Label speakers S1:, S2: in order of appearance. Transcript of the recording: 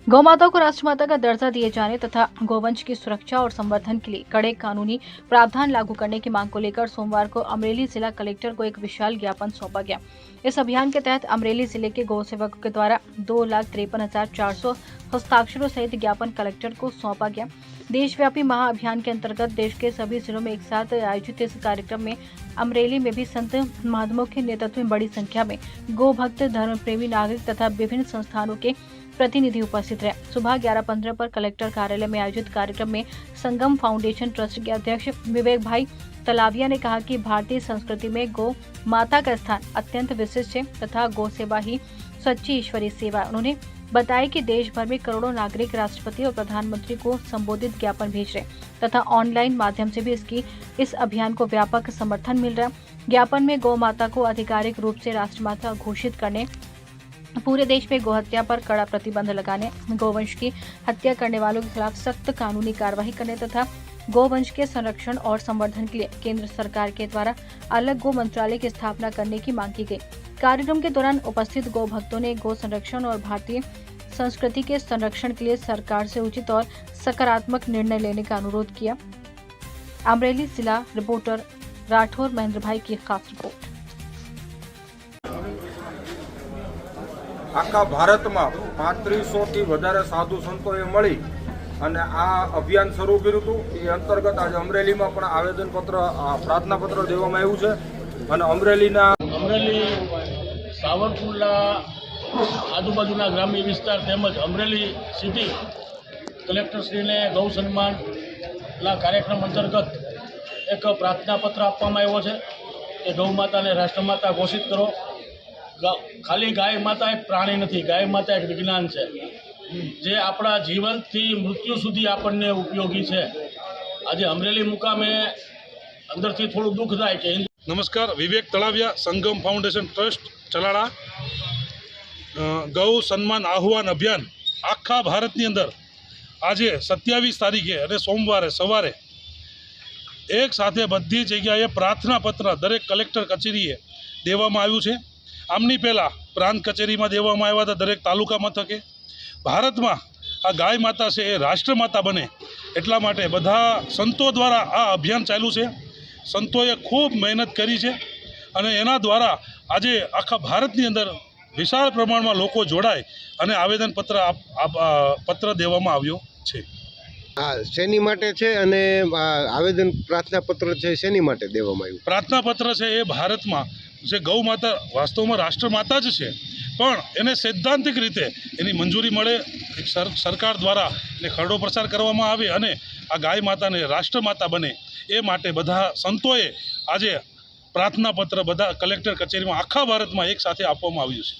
S1: गौमाता को राष्ट्रमाता का दर्जा दिए जाने तथा गौवंश की सुरक्षा और संवर्धन के लिए कड़े कानूनी प्रावधान लागू करने की मांग को लेकर सोमवार को अमरेली जिला कलेक्टर को एक विशाल ज्ञापन सौंपा गया। इस अभियान के तहत अमरेली जिले के गौ सेवकों के द्वारा 2,53,400 हस्ताक्षरों सहित ज्ञापन कलेक्टर को सौंपा गया। देशव्यापी महाअभियान के अंतर्गत देश के सभी जिलों में एक साथ आयोजित इस कार्यक्रम में अमरेली में भी संत महात्माओं के नेतृत्व में बड़ी संख्या में गौ भक्त, धर्म प्रेमी नागरिक तथा विभिन्न संस्थानों के प्रतिनिधि उपस्थित रहे। सुबह 11:15 पर कलेक्टर कार्यालय में आयोजित कार्यक्रम में संगम फाउंडेशन ट्रस्ट के अध्यक्ष विवेक भाई तलाविया ने कहा कि भारतीय संस्कृति में गौ माता का स्थान अत्यंत विशिष्ट है तथा गौ सेवा ही सच्ची ईश्वरीय सेवा है। उन्होंने बताया कि देश भर में करोड़ों नागरिक राष्ट्रपति और प्रधानमंत्री को संबोधित ज्ञापन भेज रहे तथा ऑनलाइन माध्यम से भी इस अभियान को व्यापक समर्थन मिल रहा है। ज्ञापन में गौ माता को आधिकारिक रूप से राष्ट्रमाता घोषित करने, पूरे देश में गोहत्या पर कड़ा प्रतिबंध लगाने, गौवंश की हत्या करने वालों के खिलाफ सख्त कानूनी कार्रवाई करने तथा गौवंश के संरक्षण और संवर्धन के लिए केंद्र सरकार के द्वारा अलग गौ मंत्रालय की स्थापना करने की मांग की गई। कार्यक्रम के दौरान उपस्थित गौ भक्तों ने गौ संरक्षण और भारतीय संस्कृति के संरक्षण के लिए सरकार से उचित और सकारात्मक निर्णय लेने का अनुरोध किया। अमरेली जिला रिपोर्टर राठौर महेंद्र भाई की खास रिपोर्ट।
S2: आखा भारत में 3500 थी वधारे साधु संतोए मळी અને આ અભિયાન શરૂ કર્યું હતું। એ અંતર્ગત આજે અમરેલીમાં પણ આવેદનપત્ર પ્રાર્થનાપત્ર દેવામાં આવ્યું છે અને અમરેલી
S3: સાવરકુંડલા આજુબાજુના ગ્રામ્ય વિસ્તાર તેમજ અમરેલી સિટી કલેક્ટરશ્રીને ગૌ સન્માનના કાર્યક્રમ અંતર્ગત એક પ્રાર્થનાપત્ર આપવામાં આવ્યો છે કે ગૌ માતાને રાષ્ટ્રમાતા ઘોષિત કરો। ખાલી ગાય માતા એક પ્રાણી નથી, ગાય માતા એક વિજ્ઞાન છે જે આપણા જીવનથી મૃત્યુ સુધી આપણને ઉપયોગી છે। આજે અમરેલી મુકામે અંદરથી થોડું દુઃખ થાય કે
S4: नमस्कार, विवेक तलाविया, संगम फाउंडेशन ट्रस्ट चलाड़ा गौ सम्मान आह्वान अभियान आखा भारतनी अंदर आज 27 तारीखे अने सोमवारे सवारे एक साथे बधी जग्याए प्रार्थना पत्र दरेक कलेक्टर कचेरीए देवामां आव्युं छे। आमनी पहेला प्रांत कचेरी में देवामां आव्या हता दरेक तालुका मथके। भारत में आ गाय माता से राष्ट्रमाता बने एटला माटे बधा संतो द्वारा आ अभियान चालू है। संतोए खूब मेहनत करी है अने एना द्वारा आज आखा भारतनी अंदर विशाल प्रमाण में लोको जोड़ाय अने आवेदन पत्र देवामां आव्यो छे।
S5: हाँ, शेनी माटे छे अने आवेदन प्रार्थना पत्र छे शेनी माटे देवामां आव्युं? प्रार्थना
S4: पत्र छे ए भारत में जे गौ माता वास्तव में राष्ट्रमाता ज छे पण एने सैद्धांतिक रीते एनी मंजूरी मळे सरकार द्वारा ने खरडो प्रचार करवामां आवे अने आ गाय माताने राष्ट्रमाता बने ए माटे बधा संतोए आज प्रार्थना पत्र बधा कलेक्टर कचेरी में आखा भारत में एक साथे आपवामां आव्युं छे।